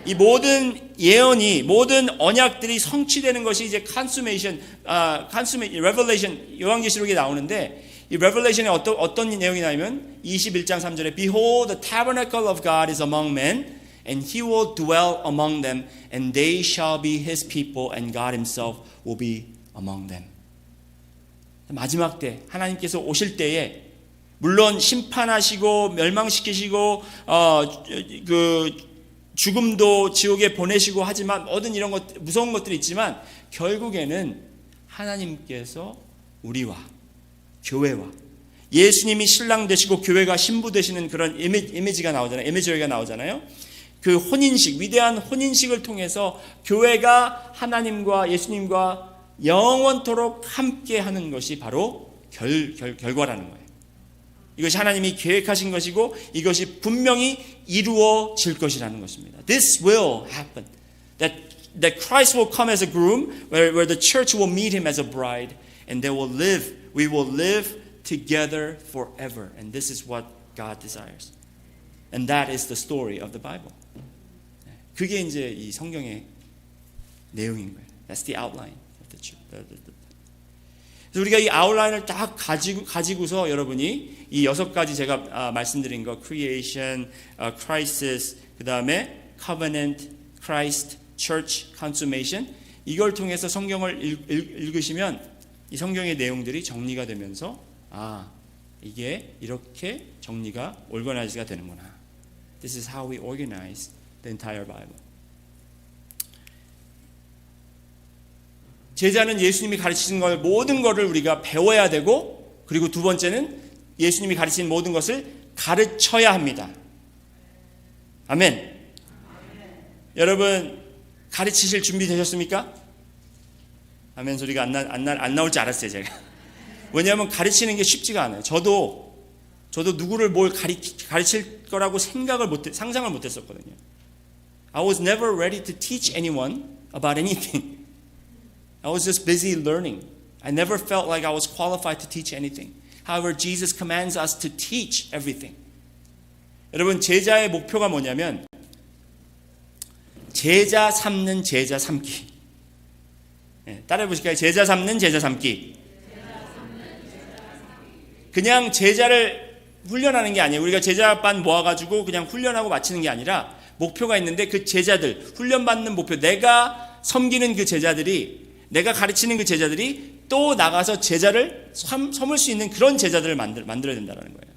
이 모든 예언이, 모든 언약들이 성취되는 것이 이제 consummation, revelation, 요한계시록에 나오는데, 이 revelation에 어떤 내용이 나오면 21장 3절에 Behold, the tabernacle of God is among men, and he will dwell among them, and they shall be his people, and God himself will be among them. 마지막 때 하나님께서 오실 때에 물론 심판하시고 멸망시키시고 그 죽음도 지옥에 보내시고 하지만 모든 이런 것 무서운 것들이 있지만 결국에는 하나님께서 우리와 교회와 예수님이 신랑 되시고 교회가 신부 되시는 그런 이미지가 나오잖아요. 이미지가 나오잖아요. 그 혼인식, 위대한 혼인식을 통해서 교회가 하나님과 예수님과 영원토록 함께 하는 것이 바로 결과라는 거예요. 이것이 하나님이 계획하신 것이고 이것이 분명히 이루어질 것이라는 것입니다. This will happen. That Christ will come as a groom, where the church will meet him as a bride, and we will live together forever. And this is what God desires. And that is the story of the Bible. 그게 이제 이 성경의 내용인 거예요. That's the outline of the church. 그래서 우리가 이 아웃라인을 딱 가지고서 여러분이 이 6가지 제가 말씀드린 거 creation, crisis, 그 다음에 covenant, Christ, church, consummation 이걸 통해서 성경을 읽으시면 이 성경의 내용들이 정리가 되면서 이게 이렇게 정리가 organize가 되는구나. This is how we organize the entire Bible. 제자는 예수님이 가르치신 걸 모든 것을 우리가 배워야 되고 그리고 두 번째는 예수님이 가르친 모든 것을 가르쳐야 합니다. 아멘. 여러분 가르치실 준비 되셨습니까? 아멘 소리가 안 나올 줄 알았어요 제가. 왜냐하면 가르치는 게 쉽지가 않아요. 저도 누구를 뭘 가르칠 거라고 상상을 못했었거든요. I was never ready to teach anyone about anything. I was just busy learning. I never felt like I was qualified to teach anything. However, Jesus commands us to teach everything. 여러분, 제자의 목표가 뭐냐면 제자 삼는 제자 삼기. 따라해 보실까요? 제자 삼는 제자 삼기. 그냥 제자를 훈련하는 게 아니에요. 우리가 제자반 모아가지고 그냥 훈련하고 마치는 게 아니라 목표가 있는데 그 제자들, 훈련받는 목표, 내가 섬기는 그 제자들이, 내가 가르치는 그 제자들이 또 나가서 제자를 섬을 수 있는 그런 제자들을 만들어야 된다는 거예요.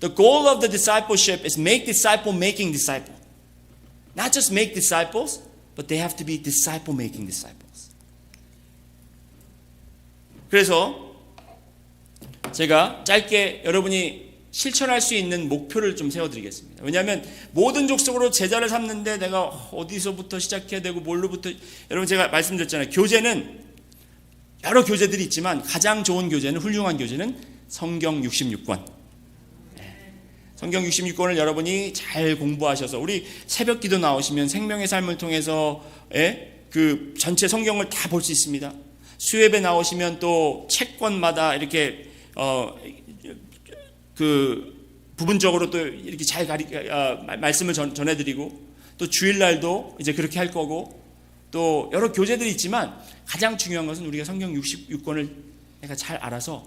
The goal of the discipleship is make disciple making disciple. Not just make disciples, but they have to be disciple making disciples. 그래서 제가 짧게 여러분이 실천할 수 있는 목표를 좀 세워드리겠습니다. 왜냐하면 모든 족속으로 제자를 삼는데 내가 어디서부터 시작해야 되고 뭘로부터, 여러분 제가 말씀드렸잖아요. 교재는 여러 교재들이 있지만 가장 좋은 교재는, 훌륭한 교재는 성경 66권. 성경 66권을 여러분이 잘 공부하셔서 우리 새벽 기도 나오시면 생명의 삶을 통해서 그 전체 성경을 다 볼 수 있습니다. 수협에 나오시면 또 책권마다 이렇게 그 부분적으로 또 이렇게 잘 말씀을 전해드리고, 또 주일날도 이제 그렇게 할 거고, 또 여러 교재들이 있지만 가장 중요한 것은 우리가 성경 66권을 내가 잘 알아서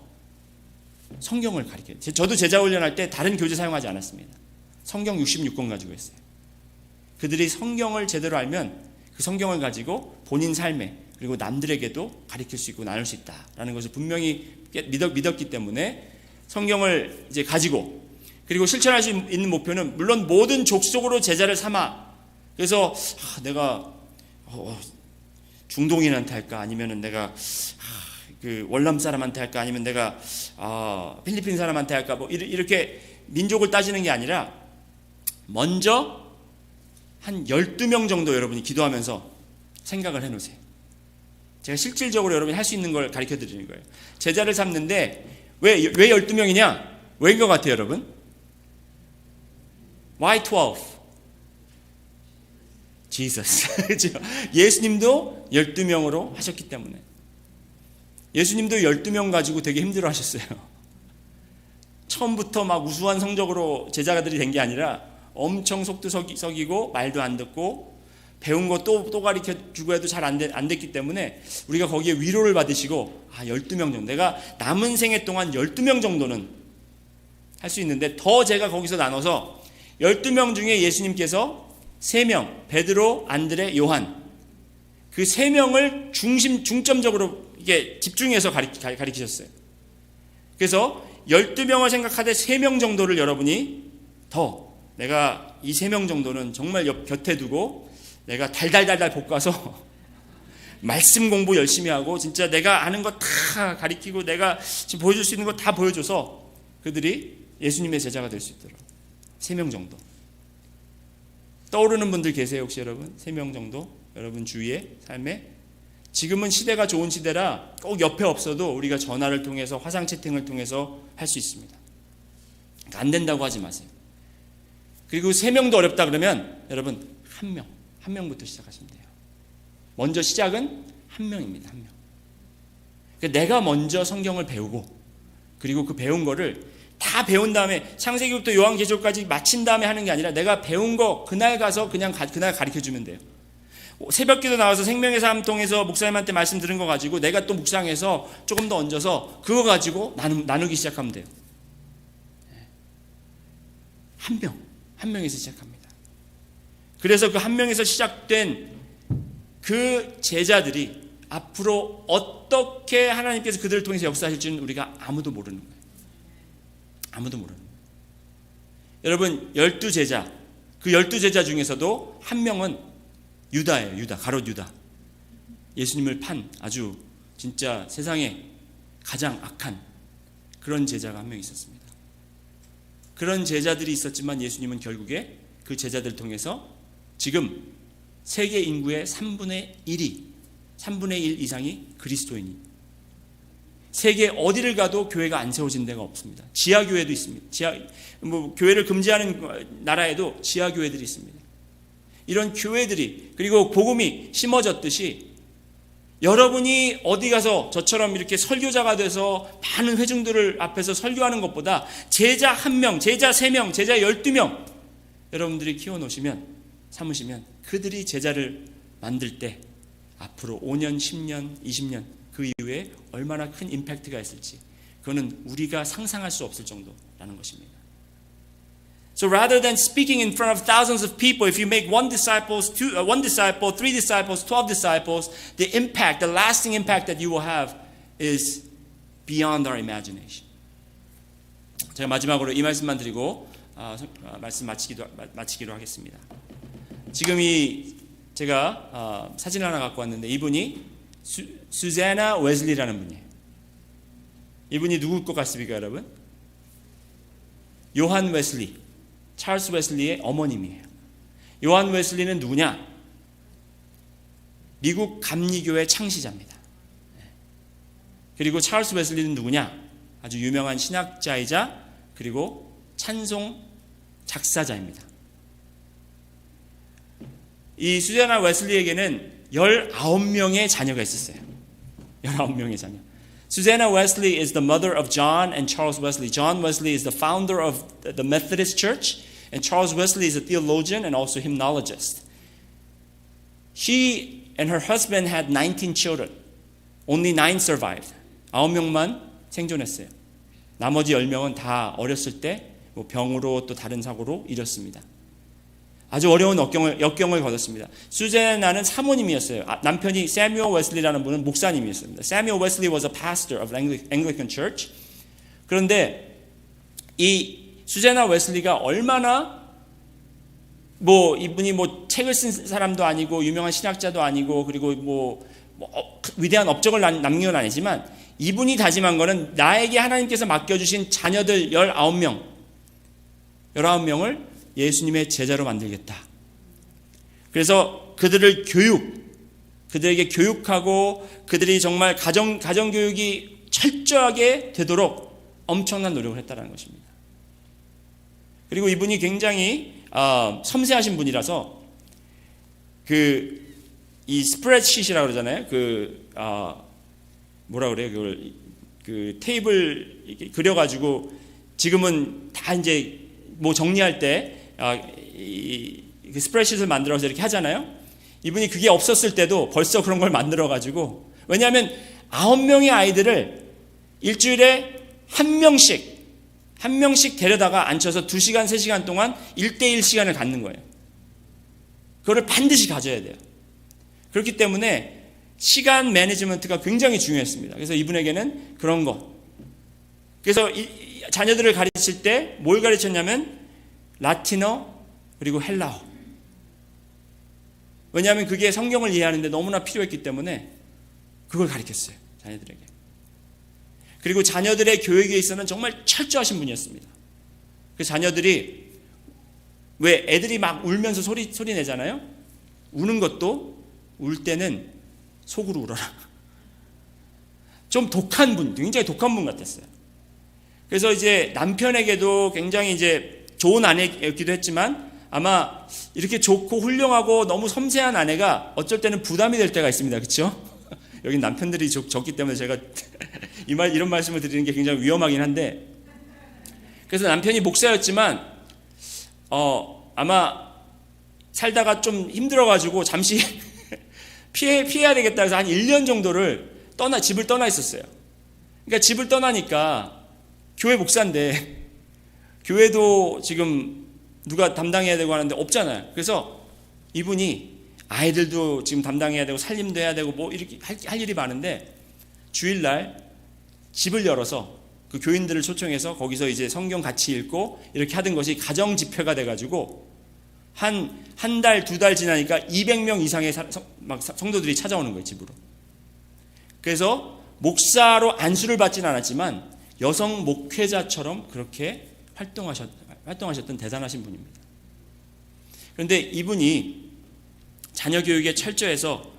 성경을 가르쳐요. 저도 제자 훈련할 때 다른 교재 사용하지 않았습니다. 성경 66권 가지고 했어요. 그들이 성경을 제대로 알면 그 성경을 가지고 본인 삶에 그리고 남들에게도 가르칠 수 있고 나눌 수 있다라는 것을 분명히 믿었기 때문에 성경을 이제 가지고, 그리고 실천할 수 있는 목표는 물론 모든 족속으로 제자를 삼아, 그래서 내가 중동인한테 할까, 아니면은 내가 그 월남 사람한테 할까, 아니면 내가 필리핀 사람한테 할까, 뭐 이렇게 민족을 따지는 게 아니라 먼저 한 12명 정도 여러분이 기도하면서 생각을 해놓으세요. 제가 실질적으로 여러분이 할 수 있는 걸 가르쳐 드리는 거예요. 제자를 삼는데 왜 12명이냐? 왜인 것 같아요, 여러분? Why 12? Jesus. 그렇죠? 예수님도 12명으로 하셨기 때문에. 예수님도 12명 가지고 되게 힘들어 하셨어요. 처음부터 막 우수한 성적으로 제자들이 된 게 아니라 엄청 속도 썩이고 말도 안 듣고 배운 거 또 가르쳐 주고 해도 잘 안 됐기 때문에 우리가 거기에 위로를 받으시고 12명 정도, 내가 남은 생애 동안 12명 정도는 할 수 있는데, 더 제가 거기서 나눠서 12명 중에 예수님께서 3명, 베드로, 안드레, 요한, 그 3명을 중점적으로 이게 집중해서 가르치셨어요. 그래서 12명을 생각하되 3명 정도를 여러분이 더, 내가 이 3명 정도는 정말 곁에 두고 내가 달달달달 볶아서 말씀 공부 열심히 하고 진짜 내가 아는 거 다 가리키고 내가 지금 보여줄 수 있는 거 다 보여줘서 그들이 예수님의 제자가 될 수 있도록 3명 정도. 떠오르는 분들 계세요 혹시 여러분? 3명 정도 여러분 주위의 삶에. 지금은 시대가 좋은 시대라 꼭 옆에 없어도 우리가 전화를 통해서 화상 채팅을 통해서 할 수 있습니다. 그러니까 안 된다고 하지 마세요. 그리고 3명도 어렵다 그러면 여러분 한 명부터 시작하시면 돼요. 먼저 시작은 1명입니다. 1명. 그러니까 내가 먼저 성경을 배우고 그리고 그 배운 거를 다 배운 다음에 창세기부터 요한계시록까지 마친 다음에 하는 게 아니라 내가 배운 거 그날 가서 그날 가르쳐주면 돼요. 새벽기도 나와서 생명의 삶 통해서 목사님한테 말씀 들은 거 가지고 내가 또 묵상해서 조금 더 얹어서 그거 가지고 나누기 시작하면 돼요. 한 명에서 시작합니다. 그래서 그 한 명에서 시작된 그 제자들이 앞으로 어떻게 하나님께서 그들을 통해서 역사하실지는 우리가 아무도 모르는 거예요. 아무도 모르는 거예요. 여러분 12제자, 그 12제자 중에서도 한 명은 유다예요. 가롯 유다. 예수님을 판 아주 진짜 세상에 가장 악한 그런 제자가 한 명 있었습니다. 그런 제자들이 있었지만 예수님은 결국에 그 제자들을 통해서 지금 세계 인구의 3분의 1 이상이 그리스도인이. 세계 어디를 가도 교회가 안 세워진 데가 없습니다. 지하교회도 있습니다. 교회를 금지하는 나라에도 지하교회들이 있습니다. 이런 교회들이 그리고 복음이 심어졌듯이 여러분이 어디 가서 저처럼 이렇게 설교자가 돼서 많은 회중들을 앞에서 설교하는 것보다 제자 1명, 제자 3명, 제자 12명 여러분들이 키워놓으시면 삼으시면 그들이 제자를 만들 때 앞으로 5년, 10년, 20년 그 이후에 얼마나 큰 임팩트가 있을지 그거는 우리가 상상할 수 없을 정도라는 것입니다. So rather than speaking in front of thousands of people, if you make one disciple, 3 disciples, 12 disciples, the impact, the lasting impact that you will have is beyond our imagination. 제가 마지막으로 이 말씀만 드리고 말씀 마치기로 하겠습니다. 지금 제가 사진 하나 갖고 왔는데 이분이 수제나 웨슬리라는 분이에요. 이분이 누굴 것 같습니까, 여러분? 요한 웨슬리, 찰스 웨슬리의 어머님이에요. 요한 웨슬리는 누구냐? 미국 감리교회 창시자입니다. 그리고 찰스 웨슬리는 누구냐? 아주 유명한 신학자이자 그리고 찬송 작사자입니다. 이 수제나 웨슬리에게는 19명의 자녀가 있었어요. 19명의 자녀. Susanna Wesley is the mother of John and Charles Wesley. John Wesley is the founder of the Methodist Church, and Charles Wesley is a theologian and also hymnologist. She and her husband had 19 children. Only 9 survived. 9명만 생존했어요. 나머지 10명은 다 어렸을 때 병으로 또 다른 사고로 잃었습니다. 아주 어려운 역경을 거뒀습니다. 수제나는 사모님이었어요. 남편이 세뮤얼 웨슬리라는 분은 목사님이었습니다. 세뮤얼 웨슬리 was a pastor of Anglican Church. 그런데 이 수제나 웨슬리가 얼마나 이분이 책을 쓴 사람도 아니고 유명한 신학자도 아니고 그리고 위대한 업적을 남긴 건 아니지만 이분이 다짐한 거는 나에게 하나님께서 맡겨주신 자녀들 19명을 예수님의 제자로 만들겠다. 그래서 그들에게 교육하고 그들이 정말 가정교육이 철저하게 되도록 엄청난 노력을 했다는 것입니다. 그리고 이분이 굉장히 섬세하신 분이라서 이 스프레드시트라고 그러잖아요. 뭐라 그래요? 그걸 테이블 그려가지고 지금은 다 이제 정리할 때 스프레드시트를 만들어서 이렇게 하잖아요. 이분이 그게 없었을 때도 벌써 그런 걸 만들어가지고 왜냐하면 9명의 아이들을 일주일에 한 명씩 데려다가 앉혀서 2시간, 3시간 동안 1대1 시간을 갖는 거예요. 그거를 반드시 가져야 돼요. 그렇기 때문에 시간 매니지먼트가 굉장히 중요했습니다. 그래서 이분에게는 그런 거. 그래서 자녀들을 가르칠 때 뭘 가르쳤냐면 라틴어 그리고 헬라어. 왜냐하면 그게 성경을 이해하는데 너무나 필요했기 때문에 그걸 가르쳤어요. 자녀들에게. 그리고 자녀들의 교육에 있어서는 정말 철저하신 분이었습니다. 그 자녀들이 왜 애들이 막 울면서 소리 내잖아요. 우는 것도 울 때는 속으로 울어라. 좀 독한 분, 굉장히 독한 분 같았어요. 그래서 이제 남편에게도 굉장히 이제 좋은 아내였기도 했지만 아마 이렇게 좋고 훌륭하고 너무 섬세한 아내가 어쩔 때는 부담이 될 때가 있습니다. 그렇죠? 여기 남편들이 적기 때문에 제가 이런 말씀을 드리는 게 굉장히 위험하긴 한데, 그래서 남편이 목사였지만 아마 살다가 좀 힘들어가지고 잠시 피해야 되겠다 해서 한 1년 정도를 집을 떠나 있었어요. 그러니까 집을 떠나니까 교회 목사인데 교회도 지금 누가 담당해야 되고 하는데 없잖아요. 그래서 이분이 아이들도 지금 담당해야 되고 살림도 해야 되고 뭐 이렇게 할 일이 많은데 주일날 집을 열어서 그 교인들을 초청해서 거기서 이제 성경 같이 읽고 이렇게 하던 것이 가정 집회가 돼가지고 한 달, 2달 지나니까 200명 이상의 성도들이 찾아오는 거예요, 집으로. 그래서 목사로 안수를 받진 않았지만 여성 목회자처럼 그렇게 활동하셨던 대단하신 분입니다. 그런데 이분이 자녀 교육에 철저해서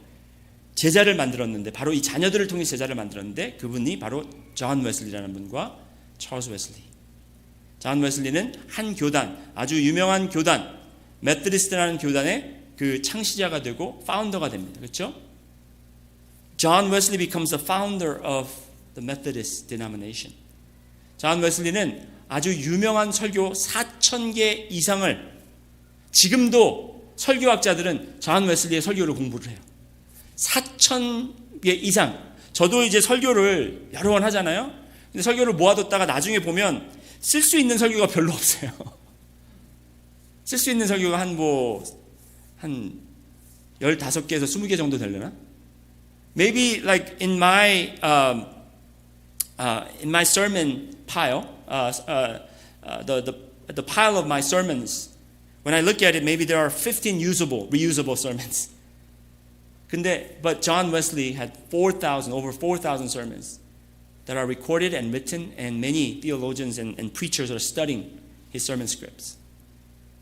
제자를 만들었는데, 바로 이 자녀들을 통해 제자를 만들었는데, 그분이 바로 존 웨슬리라는 분과 찰스 웨슬리. 존 웨슬리는 한 교단, 아주 유명한 교단, 메토디스트라는 교단의 그 창시자가 되고 파운더가 됩니다. 그렇죠? John Wesley becomes the founder of the Methodist denomination. 존 웨슬리는 아주 유명한 설교 4,000개 이상을, 지금도 설교학자들은 존 웨슬리의 설교를 공부를 해요. 4,000개 이상. 저도 이제 설교를 여러 번 하잖아요. 근데 설교를 모아뒀다가 나중에 보면 쓸 수 있는 설교가 별로 없어요. 쓸 수 있는 설교가 한 15개에서 20개 정도 되려나? Maybe like in my sermon pile, the pile of my sermons, when I look at it, maybe there are 15 reusable sermons. But John Wesley had over 4,000 sermons that are recorded and written, and many theologians and preachers are studying his sermon scripts.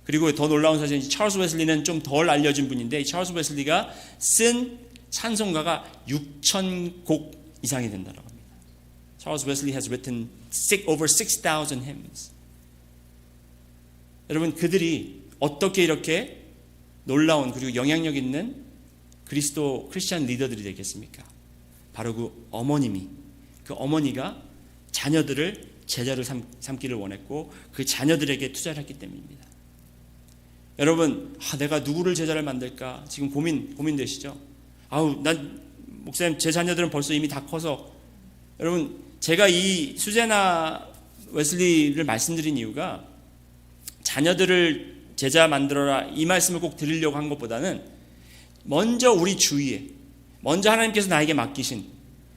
그리고 더 놀라운 사실은 찰스 웨슬리는 좀 덜 알려진 분인데, 찰스 웨슬리가 쓴 찬송가가 6,000곡 이상이 된다고 합니다. 찰스 웨슬리 has written over 6,000 hymns. 여러분, 그들이 어떻게 이렇게 놀라운 그리고 영향력 있는 크리스찬 리더들이 되겠습니까? 바로 그 어머니가 자녀들을 제자로 삼기를 원했고 그 자녀들에게 투자를 했기 때문입니다. 여러분, 내가 누구를 제자를 만들까? 지금 고민되시죠? 난 목사님, 제 자녀들은 벌써 이미 다 커서. 여러분, 제가 이 수제나 웨슬리를 말씀드린 이유가 자녀들을 제자 만들어라 이 말씀을 꼭 드리려고 한 것보다는 먼저 우리 주위에, 먼저 하나님께서 나에게 맡기신,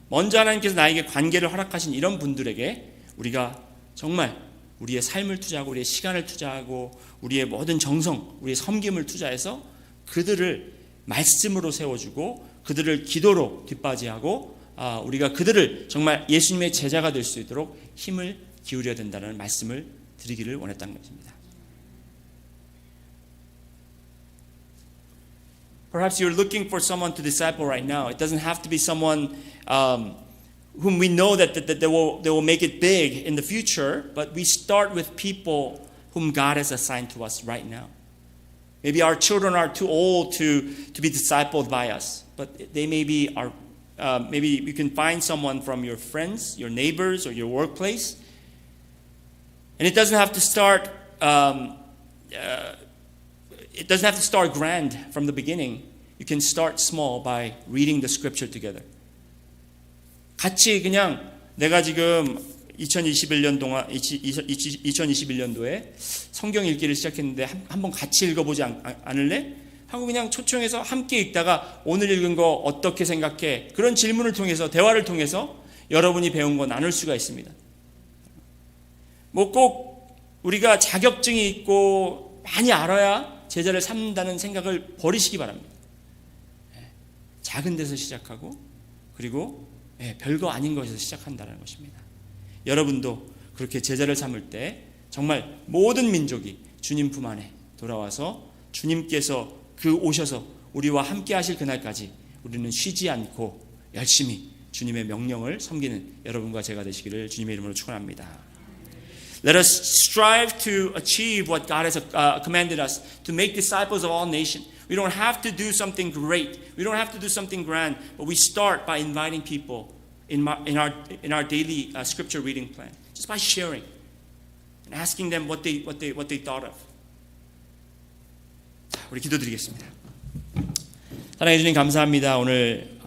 먼저 하나님께서 나에게 관계를 허락하신 이런 분들에게 우리가 정말 우리의 삶을 투자하고 우리의 시간을 투자하고 우리의 모든 정성, 우리의 섬김을 투자해서 그들을 말씀으로 세워주고 그들을 기도로 뒷받이하고 우리가 그들을 정말 예수님의 제자가 될 수 있도록 힘을 기울여야 된다는 말씀을 드리기를 원했다는 것입니다. Perhaps you're looking for someone to disciple right now. It doesn't have to be someone whom we know that they will make it big in the future, but we start with people whom God has assigned to us right now. Maybe our children are too old to be discipled by us, but they maybe you can find someone from your friends, your neighbors, or your workplace. And it doesn't have to start grand from the beginning. You can start small by reading the scripture together. 같이 그냥 내가 지금 2021년도에 성경 읽기를 시작했는데 한번 같이 읽어보지 않을래? 하고 그냥 초청해서 함께 읽다가 오늘 읽은 거 어떻게 생각해? 그런 질문을 통해서, 대화를 통해서 여러분이 배운 거 나눌 수가 있습니다. 뭐 꼭 우리가 자격증이 있고 많이 알아야 제자를 삼는다는 생각을 버리시기 바랍니다. 작은 데서 시작하고 그리고 별거 아닌 것에서 시작한다는 것입니다. 여러분도 그렇게 제자를 삼을 때 정말 모든 민족이 주님 품 안에 돌아와서 주님께서 오셔서 우리와 함께 하실 그날까지 우리는 쉬지 않고 열심히 주님의 명령을 섬기는 여러분과 제가 되시기를 주님의 이름으로 축원합니다. Let us strive to achieve what God has commanded us, to make disciples of all nations. We don't have to do something great. We don't have to do something grand, but we start by inviting people in our daily scripture reading plan, just by sharing and asking them what they thought of. 우리 기도드리겠습니다. 사랑해 주님 감사합니다. 오늘